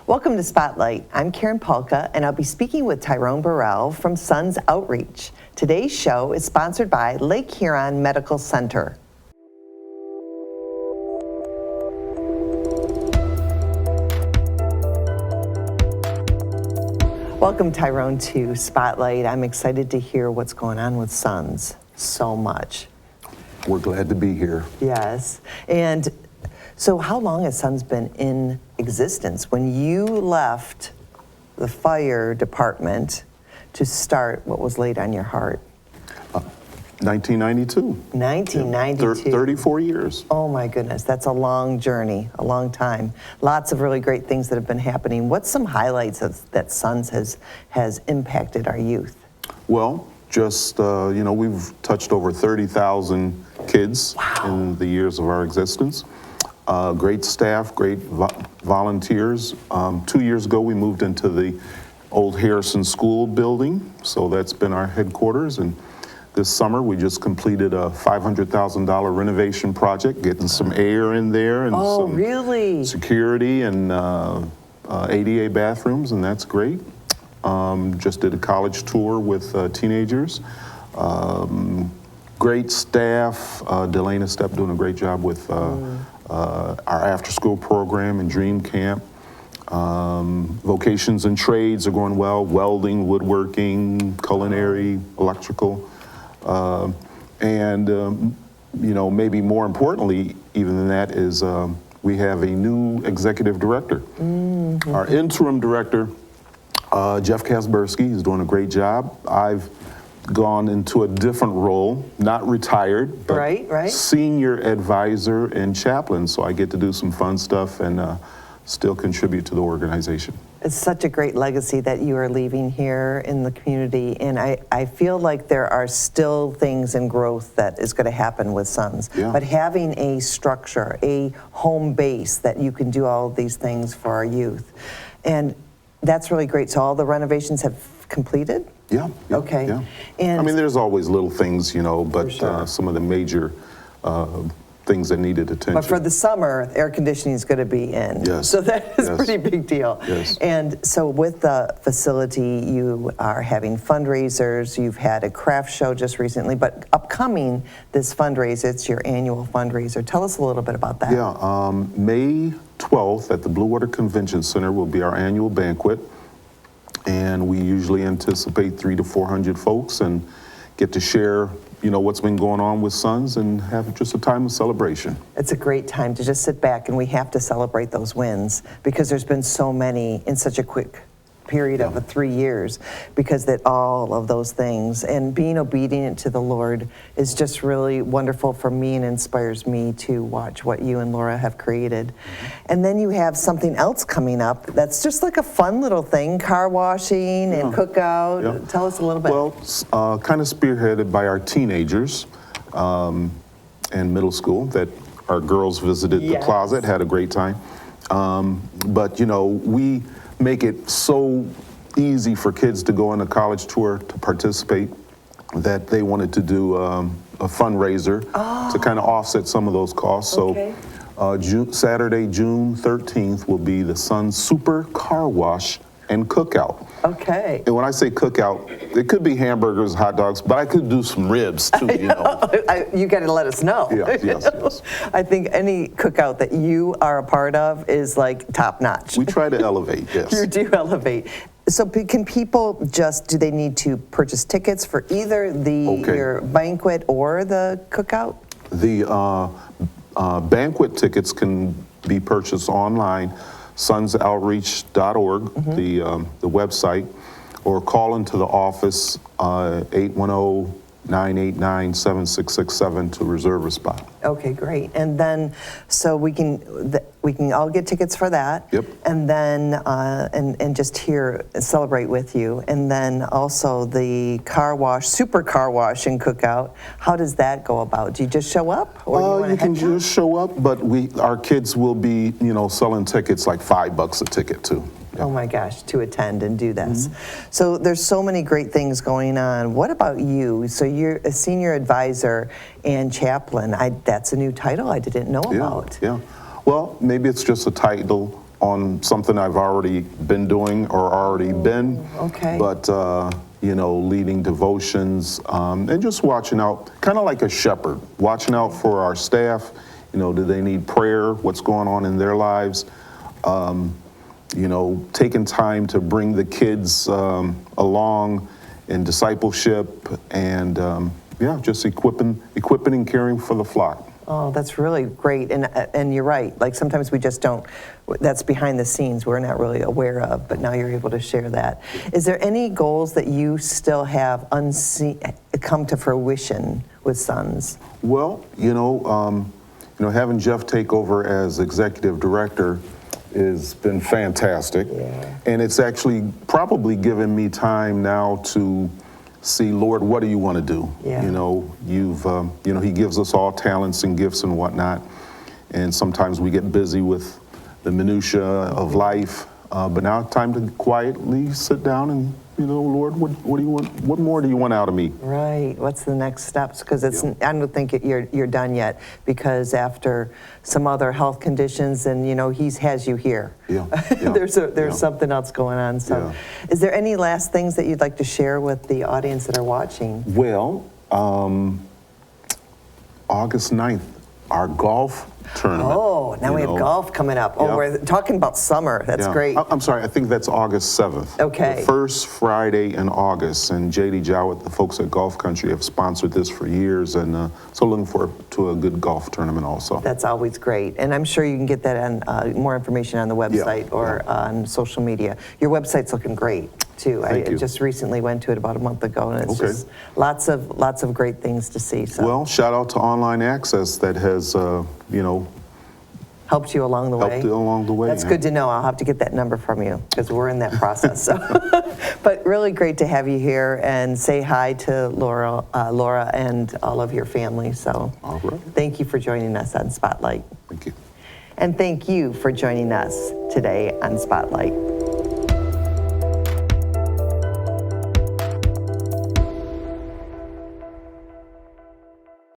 Welcome to Spotlight. I'm Karen Polka, and I'll be speaking with Tyrone Burrell from S.O.N.S Outreach. Today's show is sponsored by Lake Huron Medical Center. Welcome, Tyrone, to Spotlight. I'm excited to hear what's going on with S.O.N.S so much. We're glad to be here. Yes. And so how long has S.O.N.S been in existence? When you left the fire department to start, what was laid on your heart? 1992. 1992. 34 years. Oh my goodness, that's a long journey, a long time. Lots of really great things that have been happening. What's some highlights that S.O.N.S has impacted our youth? Well, just, we've touched over 30,000 kids in the years of our existence. Great staff, great volunteers. 2 years ago, we moved into the old Harrison School building, so that's been our headquarters. And this summer, we just completed a $500,000 renovation project, getting some air in there and some security and ADA bathrooms, and that's great. Just did a college tour with teenagers. Great staff. Delana Stepp doing a great job with our after-school program and Dream Camp. Vocations and trades are going well. Welding, woodworking, culinary, electrical. Maybe more importantly even than that is we have a new executive director. Our interim director, Jeff Kaspersky, is doing a great job. I've gone into a different role, not retired, but senior advisor and chaplain, so I get to do some fun stuff and still contribute to the organization. It's such a great legacy that you are leaving here in the community, and I feel like there are still things in growth that is going to happen with S.O.N.S. Yeah. But having a structure, a home base that you can do all of these things for our youth, and that's really great. So all the renovations have completed? Yeah. Okay. Yeah. And I mean, there's always little things, but sure. some of the major things that needed attention. But for the summer, air conditioning is going to be in. Yes. So that is a pretty big deal. Yes. And so with the facility, you are having fundraisers. You've had a craft show just recently, but upcoming this fundraiser, it's your annual fundraiser. Tell us a little bit about that. Yeah. May 12th at the Blue Water Convention Center will be our annual banquet. And we usually anticipate 300 to 400 folks and get to share, what's been going on with S.O.N.S and have just a time of celebration. It's a great time to just sit back, and we have to celebrate those wins because there's been so many in such a quick period of 3 years, because that all of those things and being obedient to the Lord is just really wonderful for me and inspires me to watch what you and Laura have created. And then you have something else coming up that's just like a fun little thing, car washing and cookout. Yeah. Tell us a little bit. Well, kind of spearheaded by our teenagers in middle school that our girls visited the closet, had a great time. But we make it so easy for kids to go on a college tour to participate that they wanted to do a fundraiser to kind of offset some of those costs. Okay. So Saturday, June 13th will be the S.O.N.S Super Car Wash and Cookout. Okay. And when I say cookout, it could be hamburgers, hot dogs, but I could do some ribs too, You got to let us know. Yes. I think any cookout that you are a part of is like top notch. We try to elevate, yes. You do elevate. So can people do they need to purchase tickets for either your banquet or the cookout? The banquet tickets can be purchased online, sonsoutreach.org, the website, or call into the office 810-989-7667 to reserve a spot. Okay, great. And then, so we can all get tickets for that. Yep. And then, and just celebrate with you. And then also the Super Car Wash and Cookout. How does that go about? Do you just show up? Or you can just show up, but our kids will be, selling tickets like $5 a ticket too. Oh my gosh, to attend and do this. So there's so many great things going on. What about you? So you're a senior advisor and chaplain. That's a new title I didn't know about. Yeah. Well, maybe it's just a title on something I've already been doing or already been. Okay. But, leading devotions and just watching out, kind of like a shepherd, watching out for our staff. Do they need prayer? What's going on in their lives? Taking time to bring the kids along in discipleship and, just equipping and caring for the flock. Oh, that's really great. And you're right. Like sometimes we just don't, that's behind the scenes we're not really aware of, but now you're able to share that. Is there any goals that you still have come to fruition with S.O.N.S? Well, having Jeff take over as executive director has been fantastic. Yeah. And it's actually probably given me time now to see, Lord, what do you want to do? Yeah. He gives us all talents and gifts and whatnot. And sometimes we get busy with the minutia of life. But now it's time to quietly sit down and, Lord, what do you want? What more do you want out of me? Right. What's the next steps? Because I don't think you're done yet. Because after some other health conditions, and he has you here. Yeah. There's something else going on. So, is there any last things that you'd like to share with the audience that are watching? Well, August 9th, our golf tournament. Oh, now we have golf coming up. Oh, we're talking about summer. That's great. I'm sorry, I think that's August 7th. Okay. The first Friday in August. And J.D. Jowett, the folks at Golf Country, have sponsored this for years. And so looking forward to a good golf tournament also. That's always great. And I'm sure you can get that on more information on the website or on social media. Your website's looking great, too. I just recently went to it about a month ago, and it's just lots of great things to see. So. Well, shout out to Online Access that has, helped you along the way? Helped along the way. That's good to know. I'll have to get that number from you because we're in that process. So. But really great to have you here and say hi to Laura and all of your family. So all right. Thank you for joining us on Spotlight. Thank you. And thank you for joining us today on Spotlight.